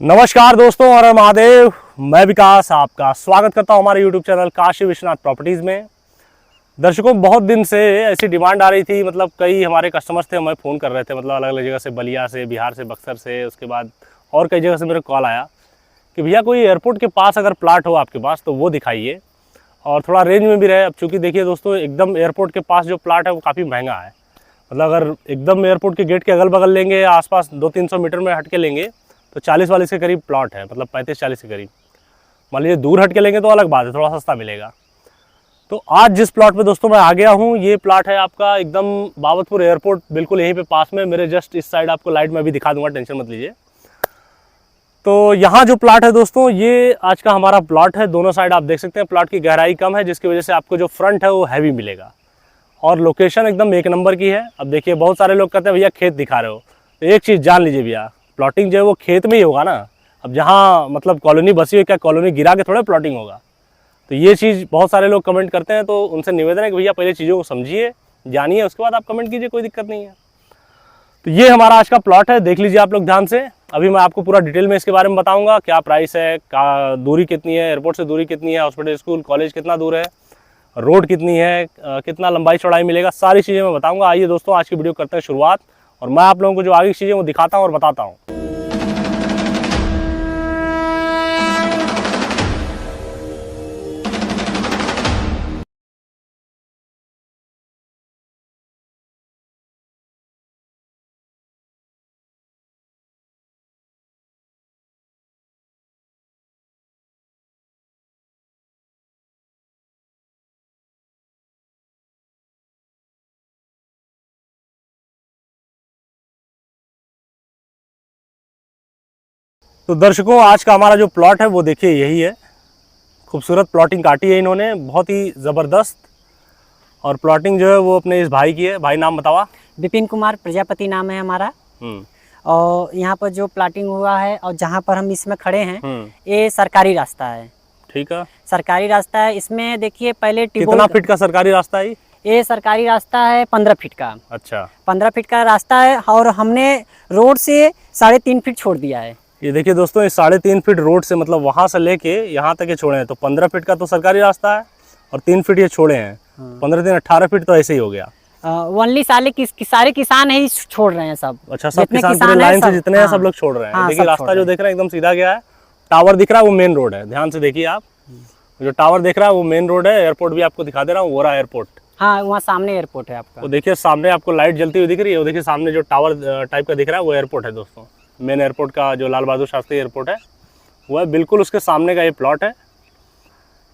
नमस्कार दोस्तों और महादेव, मैं विकास आपका स्वागत करता हूं हमारे YouTube channel Kashi Vishwanath properties में। दर्शकों, बहुत दिन से ऐसी डिमांड आ रही थी, मतलब कई हमारे कस्टमर्स थे, हमें फ़ोन कर रहे थे, मतलब अलग अलग जगह से, बलिया से, बिहार से, बक्सर से, उसके बाद और कई जगह से मेरे कॉल आया कि भैया कोई एयरपोर्ट के पास अगर प्लाट हो आपके पास तो वो दिखाइए और थोड़ा रेंज में भी रहे। अब चूँकि देखिए दोस्तों, एकदम एयरपोर्ट के पास जो प्लाट है वो काफ़ी महंगा है। मतलब अगर एकदम एयरपोर्ट के गेट के अगल बगल लेंगे, आसपास 200-300 मीटर में हट के लेंगे तो 40-40 के करीब प्लॉट है, मतलब 35-40 के करीब। मान लीजिए दूर हट के लेंगे तो अलग बात है, थोड़ा सस्ता मिलेगा। तो आज जिस प्लॉट पे दोस्तों मैं आ गया हूँ, ये प्लॉट है आपका एकदम बाबतपुर एयरपोर्ट, बिल्कुल यहीं पे पास में, मेरे जस्ट इस साइड आपको लाइट में भी दिखा दूंगा, टेंशन मत लीजिए। तो यहाँ जो प्लॉट है दोस्तों, ये आज का हमारा प्लॉट है। दोनों साइड आप देख सकते हैं प्लॉट की गहराई कम है, जिसकी वजह से आपको जो फ्रंट है वो हैवी मिलेगा और लोकेशन एकदम एक नंबर की है। अब देखिए, बहुत सारे लोग कहते हैं भैया खेत दिखा रहे हो, तो एक चीज़ जान लीजिए भैया, प्लॉटिंग जो है वो खेत में ही होगा ना। अब जहाँ मतलब कॉलोनी बसी हुई, क्या कॉलोनी गिरा के थोड़ा प्लॉटिंग होगा। तो ये चीज़ बहुत सारे लोग कमेंट करते हैं, तो उनसे निवेदन है कि भैया पहले चीज़ों को समझिए, जानिए, उसके बाद आप कमेंट कीजिए, कोई दिक्कत नहीं है। तो ये हमारा आज का प्लॉट है, देख लीजिए आप लोग ध्यान से। अभी मैं आपको पूरा डिटेल में इसके बारे में बताऊंगा, क्या प्राइस है, क्या दूरी कितनी है, एयरपोर्ट से दूरी कितनी है, हॉस्पिटल, स्कूल, कॉलेज कितना दूर है, रोड कितनी है, कितना लंबाई चौड़ाई मिलेगा, सारी चीज़ें मैं बताऊंगा। आइए दोस्तों, आज की वीडियो करते हैं शुरुआत और मैं आप लोगों को जो आगे की चीज़ें वो दिखाता हूँ और बताता हूँ। तो दर्शकों, आज का हमारा जो प्लॉट है वो देखिए यही है। खूबसूरत प्लॉटिंग काटी है इन्होंने, बहुत ही ज़बरदस्त। और प्लॉटिंग जो है वो अपने इस भाई की है। भाई नाम बतावा। विपिन कुमार प्रजापति नाम है हमारा। और यहाँ पर जो प्लाटिंग हुआ है और जहाँ पर हम इसमें खड़े हैं, ये सरकारी रास्ता है। ठीक है, सरकारी रास्ता है। इसमें देखिए पहले कितना फीट का सरकारी रास्ता है ये सरकारी रास्ता है 15 फीट का। अच्छा, 15 फीट का रास्ता है और हमने रोड से 3.5 फीट छोड़ दिया है। ये देखिए दोस्तों, ये 3.5 फीट रोड से, मतलब वहाँ से लेके यहाँ तक ये छोड़े हैं। तो 15 फीट का तो सरकारी रास्ता है और 3 फीट ये छोड़े हैं। 15 18 फीट तो ऐसे ही हो गया। ओनली सारे किसान ही छोड़ रहे हैं सब। अच्छा, सब किसान पूरे लाइन से जितने हैं सब लोग छोड़ रहे हैं। देखिए रास्ता जो देख रहे हैं एकदम सीधा गया है। टावर दिख रहा है वो मेन रोड है, ध्यान से देखिए आप। जो टावर दिख रहा है वो मेन रोड है। एयरपोर्ट भी आपको दिखा दे रहा हूँ, वो रहा एयरपोर्ट। हाँ, वहाँ सामने एयरपोर्ट है आपका। वो देखिए सामने आपको लाइट जलती हुई दिख रही है, वो देखिए सामने जो टावर टाइप का दिख रहा है वो एयरपोर्ट है दोस्तों। मेन एयरपोर्ट का जो लाल बहादुर शास्त्री एयरपोर्ट है वो है, बिल्कुल उसके सामने का ये प्लॉट है।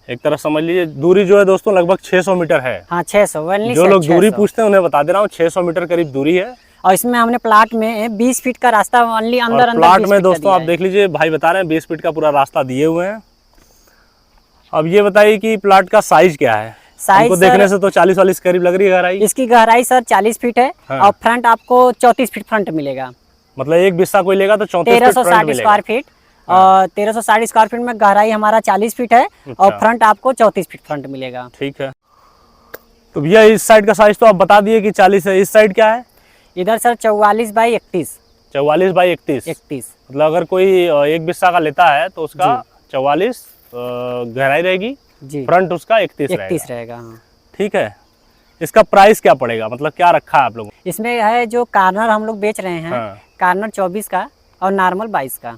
एक तरह समझ लीजिए दूरी जो है दोस्तों लगभग 600 मीटर है। हाँ, 600। जो लोग दूरी पूछते हैं उन्हें बता दे रहा हूँ, 600 मीटर करीब दूरी है। और इसमें हमने प्लाट में 20 फीट का रास्ता ओनली अंदर प्लाट में दोस्तों आप देख लीजिए, भाई बता रहे हैं 20 फीट का पूरा रास्ता दिए हुए हैं। अब ये बताइए कि प्लाट का साइज क्या है? साइज देखने से तो 40-40 करीब लग रही है गहराई। इसकी गहराई सर 40 फीट है। हाँ। और फ्रंट आपको 34 फीट फ्रंट मिलेगा। मतलब एक बिस्सा कोई लेगा तो 34 1360 स्क्वायर फीट। और 1360 स्क्वायर फीट में गहराई हमारा 40 फीट है। अच्छा। और फ्रंट आपको 34 फीट फ्रंट मिलेगा। ठीक है। तो भैया इस साइड का साइज तो आप बता दिए कि 40 है, इस साइड क्या है? इधर सर 44 बाई 31। 44 बाई 31। मतलब अगर कोई एक बिस्सा का लेता है तो उसका 44 गहराई रहेगी जी। फ्रंट उसका 31 रहेगा। हाँ। ठीक है। इसका प्राइस क्या पड़ेगा, मतलब क्या रखा है आप लोगों? इसमें है जो कार्नर हम लोग बेच रहे हैं। हाँ। कार्नर 24 का और नॉर्मल 22 का।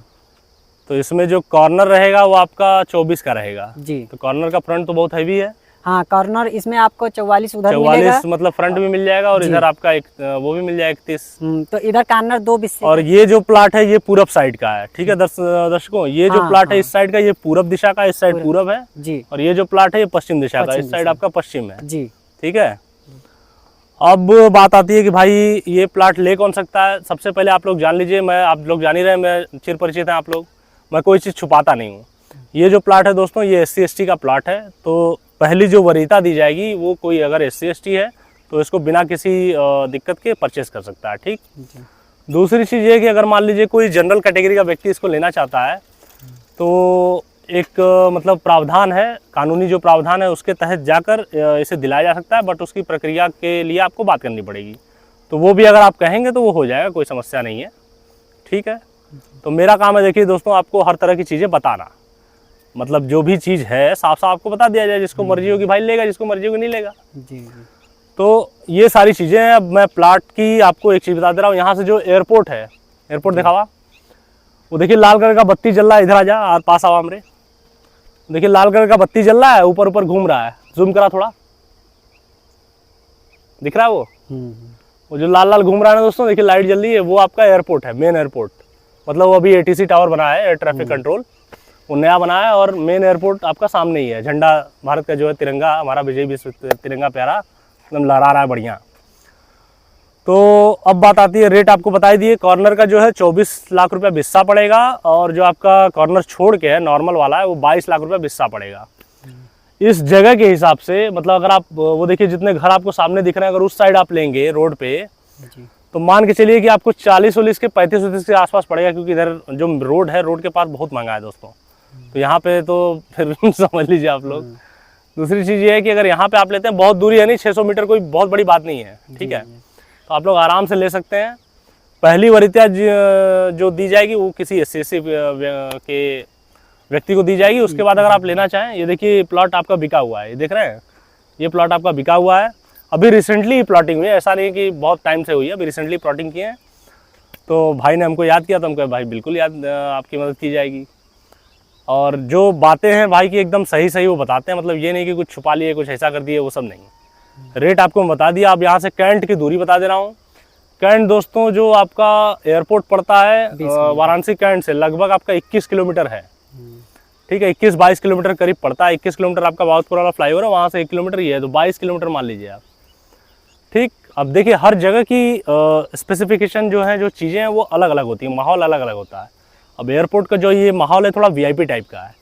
तो इसमें जो कॉर्नर रहेगा वो आपका 24 का रहेगा जी। तो कॉर्नर का फ्रंट तो बहुत हैवी है। हाँ, कॉर्नर इसमें आपको 44 उधर मिलेगा। 44 मतलब फ्रंट भी मिल जाएगा और इधर आपका एक वो भी मिल जाएगा 31। तो इधर कॉर्नर 2 बिस्से। और ये जो प्लाट है ये पूरब साइड का है। ठीक है दर्शकों, ये जो प्लाट है इस साइड का, ये पूरब दिशा का, इस साइड पूरब है जी। और ये जो प्लाट है ये पश्चिम दिशा का, इस साइड आपका पश्चिम है जी। ठीक है। अब बात आती है कि भाई ये प्लाट ले कौन सकता है। सबसे पहले आप लोग जान लीजिए, आप लोग जान ही रहे हैं, मैं चिर परिचित है आप लोग, मैं कोई चीज़ छुपाता नहीं हूँ। ये जो प्लाट है दोस्तों ये SC ST का प्लाट है। तो पहली जो वरीयता दी जाएगी वो कोई अगर SC ST है तो इसको बिना किसी दिक्कत के परचेस कर सकता है। ठीक। दूसरी चीज़ ये कि अगर मान लीजिए कोई जनरल कैटेगरी का व्यक्ति इसको लेना चाहता है तो एक मतलब प्रावधान है, कानूनी जो प्रावधान है उसके तहत जाकर इसे दिलाया जा सकता है, बट उसकी प्रक्रिया के लिए आपको बात करनी पड़ेगी। तो वो भी अगर आप कहेंगे तो वो हो जाएगा, कोई समस्या नहीं है। ठीक है। तो मेरा काम है देखिए दोस्तों आपको हर तरह की चीज़ें बताना, मतलब जो भी चीज़ है साफ साफ आपको बता दिया जाए, जिसको मर्जी होगी भाई लेगा, जिसको मर्जी होगी नहीं लेगा। जी जी। तो ये सारी चीज़ें हैं। अब मैं प्लाट की आपको एक चीज़ बता दे रहा हूँ, यहाँ से जो एयरपोर्ट है, एयरपोर्ट दिखावा, वो देखिए लाल कलर का बत्ती जल रहा है, इधर आ जा और पास आवा हमरे, देखिए लाल कलर का बत्ती जल रहा है, ऊपर ऊपर घूम रहा है, जूम करा थोड़ा, दिख रहा है वो जो लाल लाल घूम रहा है ना दोस्तों, देखिए लाइट जल रही है, वो आपका एयरपोर्ट है, मेन एयरपोर्ट। मतलब वो अभी ATC टावर बना है, एयर ट्रैफिक कंट्रोल, वो नया बना है और मेन एयरपोर्ट आपका सामने ही है। झंडा भारत का जो है, तिरंगा हमारा विजय विश्व तिरंगा प्यारा एकदम लहरा रहा है बढ़िया। तो अब बात आती है, रेट आपको बता ही दिए, कॉर्नर का जो है 24 लाख रुपया बिस्सा पड़ेगा, और जो आपका कॉर्नर छोड़ के है नॉर्मल वाला है वो 22 लाख रुपया बिस्सा पड़ेगा। इस जगह के हिसाब से, मतलब अगर आप वो देखिए जितने घर आपको सामने दिख रहे हैं, अगर उस साइड आप लेंगे रोड पे जी। तो मान के चलिए कि आपको 40-40 के 35-30 के आसपास पड़ेगा, क्योंकि इधर जो रोड है, रोड के पास बहुत महंगा है दोस्तों। तो यहाँ पे तो फिर समझ लीजिए आप लोग। दूसरी चीज़ ये है कि अगर यहाँ पे आप लेते हैं, बहुत दूरी है नहीं, 600 मीटर कोई बहुत बड़ी बात नहीं है, ठीक है, तो आप लोग आराम से ले सकते हैं। पहली वरीयता जो दी जाएगी वो किसी SC के व्यक्ति को दी जाएगी। उसके बाद अगर आप लेना चाहें, ये देखिए प्लॉट आपका बिका हुआ है, ये देख रहे हैं, ये प्लॉट आपका बिका हुआ है, अभी रिसेंटली प्लॉटिंग हुई है, ऐसा नहीं कि बहुत टाइम से हुई है, अभी रिसेंटली प्लॉटिंग की है। तो भाई ने हमको याद किया, तो हम कहे भाई बिल्कुल याद, आपकी मदद की जाएगी। और जो बातें हैं भाई की एकदम सही सही वो बताते हैं, मतलब ये नहीं कि कुछ छुपा लिए, कुछ ऐसा कर दिए, वो सब नहीं। रेट आपको मैं बता दिया। अब यहाँ से कैंट की दूरी बता दे रहा हूँ। कैंट दोस्तों जो आपका एयरपोर्ट पड़ता है वाराणसी कैंट से लगभग आपका 21 किलोमीटर है, ठीक है, 21-22 किलोमीटर करीब पड़ता है। 21 किलोमीटर आपका बाउतपुर वाला फ्लाईओवर है, वहाँ से 1 किलोमीटर ही है, तो 22 किलोमीटर मान लीजिए आप, ठीक। अब देखिए हर जगह की स्पेसिफिकेशन जो है, जो चीज़ें हैं वो अलग अलग होती हैं, माहौल अलग अलग होता है। अब एयरपोर्ट का जो ये माहौल है थोड़ा VIP टाइप का है।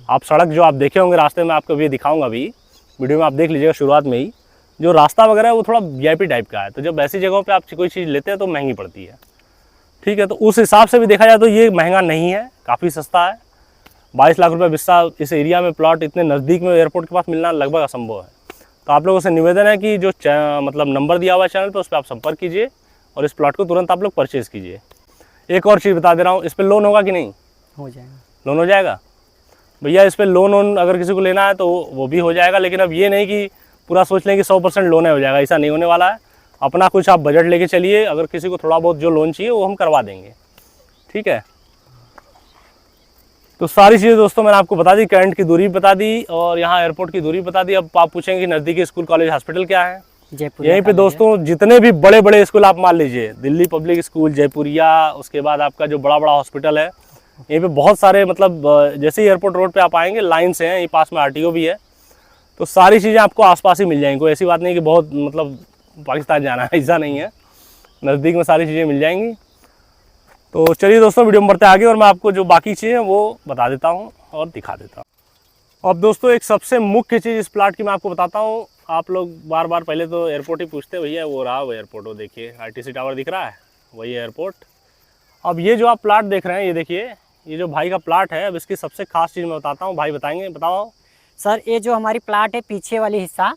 आप सड़क जो आप देखे होंगे रास्ते में, आपको ये दिखाऊंगा अभी वीडियो में, आप देख लीजिएगा शुरुआत में ही, जो रास्ता वगैरह है वो थोड़ा VIP टाइप का है। तो जब ऐसी जगहों पे आप कोई चीज़ लेते हैं तो महंगी पड़ती है, ठीक है। तो उस हिसाब से भी देखा जाए तो ये महंगा नहीं है, काफ़ी सस्ता है। 22 लाख रुपये बिस्सा इस एरिया में प्लॉट इतने नज़दीक में एयरपोर्ट के पास मिलना लगभग असंभव है। तो आप लोगों से निवेदन है कि जो मतलब नंबर दिया हुआ है चैनल पर, उस पर आप संपर्क कीजिए और इस प्लॉट को तुरंत आप लोग परचेज़ कीजिए। एक और चीज़ बता दे रहा हूँ, इस पर लोन होगा कि नहीं? हो जाएगा, लोन हो जाएगा भैया। इस पर लोन अगर किसी को लेना है तो वो भी हो जाएगा, लेकिन अब ये नहीं कि पूरा सोच लें कि 100% लोन है हो जाएगा, ऐसा नहीं होने वाला है। अपना कुछ आप बजट लेके चलिए, अगर किसी को थोड़ा बहुत जो लोन चाहिए वो हम करवा देंगे, ठीक है। तो सारी चीज़ें दोस्तों मैंने आपको बता दी, कैंट की दूरी बता दी और यहाँ एयरपोर्ट की दूरी बता दी। अब आप पूछेंगे कि नज़दीकी स्कूल कॉलेज हॉस्पिटल क्या है? यहीं पे दोस्तों जितने भी बड़े बड़े स्कूल आप मान लीजिए, दिल्ली पब्लिक स्कूल, जयपुरिया, उसके बाद आपका जो बड़ा बड़ा हॉस्पिटल है, यहीं पे बहुत सारे, मतलब जैसे ही एयरपोर्ट रोड पे आप आएंगे लाइन से हैं, यहीं पास में RTO भी है, तो सारी चीज़ें आपको आसपास ही मिल जाएंगी। कोई ऐसी बात नहीं कि बहुत मतलब पाकिस्तान जाना है, ऐसा नहीं है, नज़दीक में सारी चीज़ें मिल जाएंगी। तो चलिए दोस्तों वीडियो में बढ़ते आगे और मैं आपको जो बाकी चीज़ें हैं वो बता देता हूँ और दिखा देता हूँ। अब दोस्तों एक सबसे मुख्य चीज़ इस प्लाट की मैं आपको बताता हूँ। आप लोग बार बार पहले तो एयरपोर्ट ही पूछते, भैया वो रहा वो एयरपोर्ट, वो देखिए RTC टावर दिख रहा है, वही एयरपोर्ट। अब ये जो आप प्लाट देख रहे हैं, ये देखिए, ये जो भाई का प्लाट है, अब इसकी सबसे खास चीज़ मैं बताता हूँ, भाई बताएंगे, बताओ सर। ये जो हमारी प्लाट है पीछे वाली हिस्सा,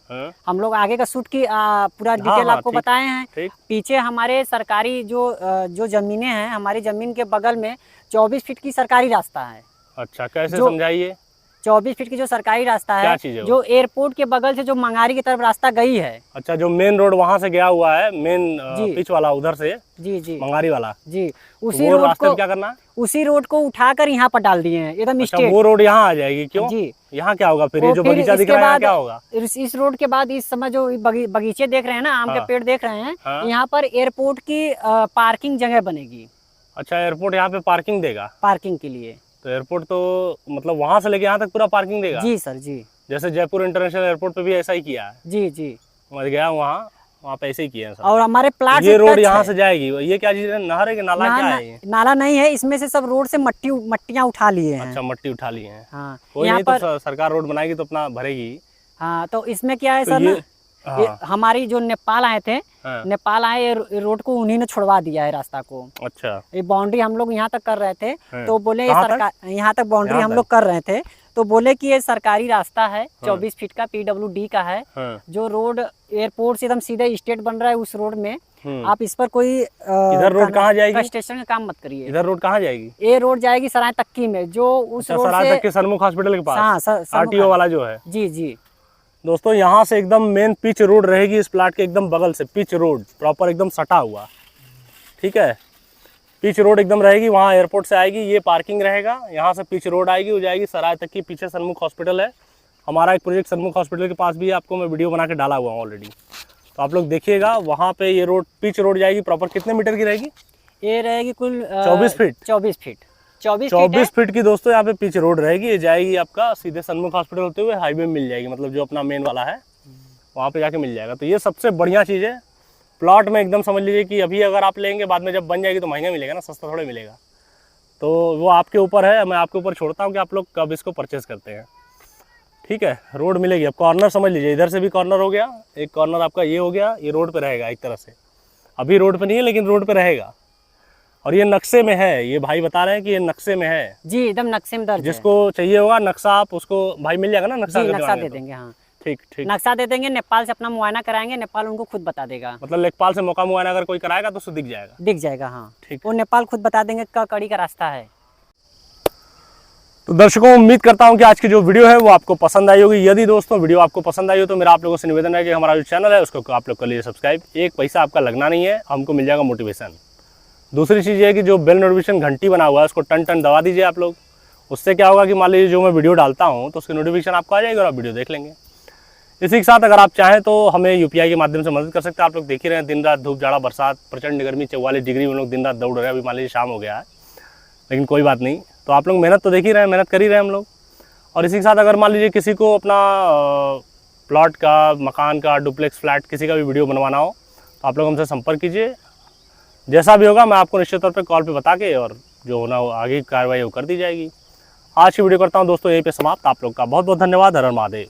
हम लोग आगे का शूट की पूरा डिटेल आपको बताए हैं। पीछे हमारे सरकारी जो जमीनें हैं, हमारी जमीन के बगल में 24 फीट की सरकारी रास्ता है। अच्छा, कैसे समझाइए? 24 फीट की जो सरकारी रास्ता है, जो एयरपोर्ट के बगल से जो मंगारी की तरफ रास्ता गई है। अच्छा, जो मेन रोड वहाँ से गया हुआ है, मेन पिच वाला उधर से, जी मंगारी वाला, जी उसी रोड को क्या करना, उसी रोड को उठाकर यहाँ पर डाल दिए हैं एकदम स्ट्रेट। वो रोड यहाँ आ जाएगी क्यों? जी यहाँ क्या होगा फिर? ये जो बगीचा दिख रहा है क्या होगा? इस रोड के बाद इस समय जो बगीचे देख रहे हैं ना, आम के पेड़ देख रहे हैं, यहाँ पर एयरपोर्ट की पार्किंग जगह बनेगी। अच्छा, एयरपोर्ट यहाँ पे पार्किंग देगा, पार्किंग के लिए। तो एयरपोर्ट तो मतलब वहां से लेके यहाँ तक पूरा पार्किंग देगा? जी सर, जी। जैसे जयपुर इंटरनेशनल एयरपोर्ट पे भी ऐसा ही किया है? जी जी, मैं गया वहाँ पे ऐसे ही किया है। और हमारे प्लाट ये रोड यहाँ से जाएगी। ये क्या चीज है, नहर है कि नाला? क्या है ये? नाला नहीं है, इसमें से सब रोड से मट्टियाँ उठा लिए हैं। अच्छा, मट्टी उठा लिए हैं। हाँ, कोई नहीं, तो सरकार रोड बनाएगी तो अपना भरेगी। हाँ, तो इसमें क्या है सर, हमारी जो नेपाल आए थे, नेपाल आए, रोड को उन्हीं ने छुड़वा दिया है रास्ता को। अच्छा, ये बाउंड्री हम लोग यहाँ तक कर रहे थे, तो बोले सरकार यहाँ तक बाउंड्री हम लोग कर रहे थे, तो बोले कि ये सरकारी रास्ता है, 24 फीट का PWD का है। जो रोड एयरपोर्ट से एकदम सीधे स्टेट बन रहा है, उस रोड में आप इस पर कोई इधर रोड कहाँ जाएगी? स्टेशन का काम मत करिए। इधर रोड कहाँ जाएगी? ये रोड जाएगी सराय तक्की में, जो उस रोड सराय तक्की सन्मुख हॉस्पिटल के पास। हाँ, RTO वाला जो है। जी जी दोस्तों, यहाँ से एकदम मेन पिच रोड रहेगी, इस प्लाट के एकदम बगल से पिच रोड प्रॉपर एकदम सटा हुआ, ठीक है। पिच रोड एकदम रहेगी, वहाँ एयरपोर्ट से आएगी, ये पार्किंग रहेगा, यहाँ से पिच रोड आएगी, वो जाएगी सराय तक की। पीछे सन्मुख हॉस्पिटल है, हमारा एक प्रोजेक्ट सन्मुख हॉस्पिटल के पास भी है, आपको मैं वीडियो बना के डाला हुआ हूँ ऑलरेडी, तो आप लोग देखिएगा। वहाँ पे ये रोड पिच रोड जाएगी प्रॉपर। कितने मीटर की रहेगी? ये रहेगी कुल 24 फीट। 24 फीट की दोस्तों यहाँ पे पिच रोड रहेगी। ये जाएगी आपका सीधे सन्मुख हॉस्पिटल होते हुए हाईवे मिल जाएगी, मतलब जो अपना मेन वाला है वहाँ पे जाके मिल जाएगा। तो ये सबसे बढ़िया चीज़ है प्लॉट में। एकदम समझ लीजिए कि अभी अगर आप लेंगे, बाद में जब बन जाएगी तो महंगा मिलेगा ना, सस्ता थोड़ा मिलेगा। तो वो आपके ऊपर है, मैं आपके ऊपर छोड़ता हूँ कि आप लोग कब इसको परचेज़ करते हैं, ठीक है। रोड मिलेगी। अब कॉर्नर समझ लीजिए, इधर से भी कॉर्नर हो गया, एक कॉर्नर आपका ये हो गया, ये रोड पे रहेगा एक तरह से। अभी रोड पे नहीं है लेकिन रोड पे रहेगा, और ये नक्शे में है। ये भाई बता रहे हैं कि ये नक्शे में है जी, एकदम नक्शे में दर्ज है। जिसको चाहिए होगा नक्शा, आप उसको भाई मिल जाएगा ना, नक्शा दे देंगे। हाँ ठीक ठीक, नक्शा दे देंगे। नेपाल से अपना मुआयना कराएंगे, नेपाल उनको खुद बता देगा। मतलब लेखपाल से मौका मुआयना अगर कोई कराएगा तो उसको दिख जाएगा। हाँ ठीक, वो नेपाल खुद बता देंगे कड़ी का रास्ता है। तो दर्शकों, उम्मीद करता हूं कि आज की जो वीडियो है वो आपको पसंद आई होगी। यदि दोस्तों वीडियो आपको पसंद आई हो तो मेरा आप लोगों से निवेदन है कि हमारा जो चैनल है उसको आप लोग कर लीजिए सब्सक्राइब। एक पैसा आपका लगना नहीं है, हमको मिल जाएगा मोटिवेशन। दूसरी चीज़ ये है कि जो बेल नोटिफिकेशन घंटी बना हुआ है उसको टन टन दबा दीजिए आप लोग। उससे क्या होगा कि मान लीजिए जो मैं वीडियो डालता हूँ तो उसकी नोटिफिकेशन आपको आ जाएगी और आप वीडियो देख लेंगे। इसी के साथ अगर आप चाहें तो हमें UPI के माध्यम से मदद कर सकते हैं। आप लोग देख ही रहे हैं, दिन रात धूप जाड़ा बरसात प्रचंड गर्मी 44 डिग्री में लोग दिन रात दौड़ रहे हैं। अभी मान लीजिए शाम हो गया है, लेकिन कोई बात नहीं। तो आप लोग मेहनत तो देख ही रहे हैं, मेहनत कर ही रहे हैं हम लोग। और इसी के साथ अगर मान लीजिए किसी को अपना प्लॉट का, मकान का, डुप्लेक्स फ्लैट किसी का भी वीडियो बनवाना हो तो आप लोग हमसे संपर्क कीजिए। जैसा भी होगा मैं आपको निश्चित तौर पे कॉल पे बता के और जो होना हो आगे की कार्रवाई वो कर दी जाएगी। आज की वीडियो करता हूँ दोस्तों यहीं पे समाप्त। आप लोग का बहुत बहुत धन्यवाद। हर हर महादेव।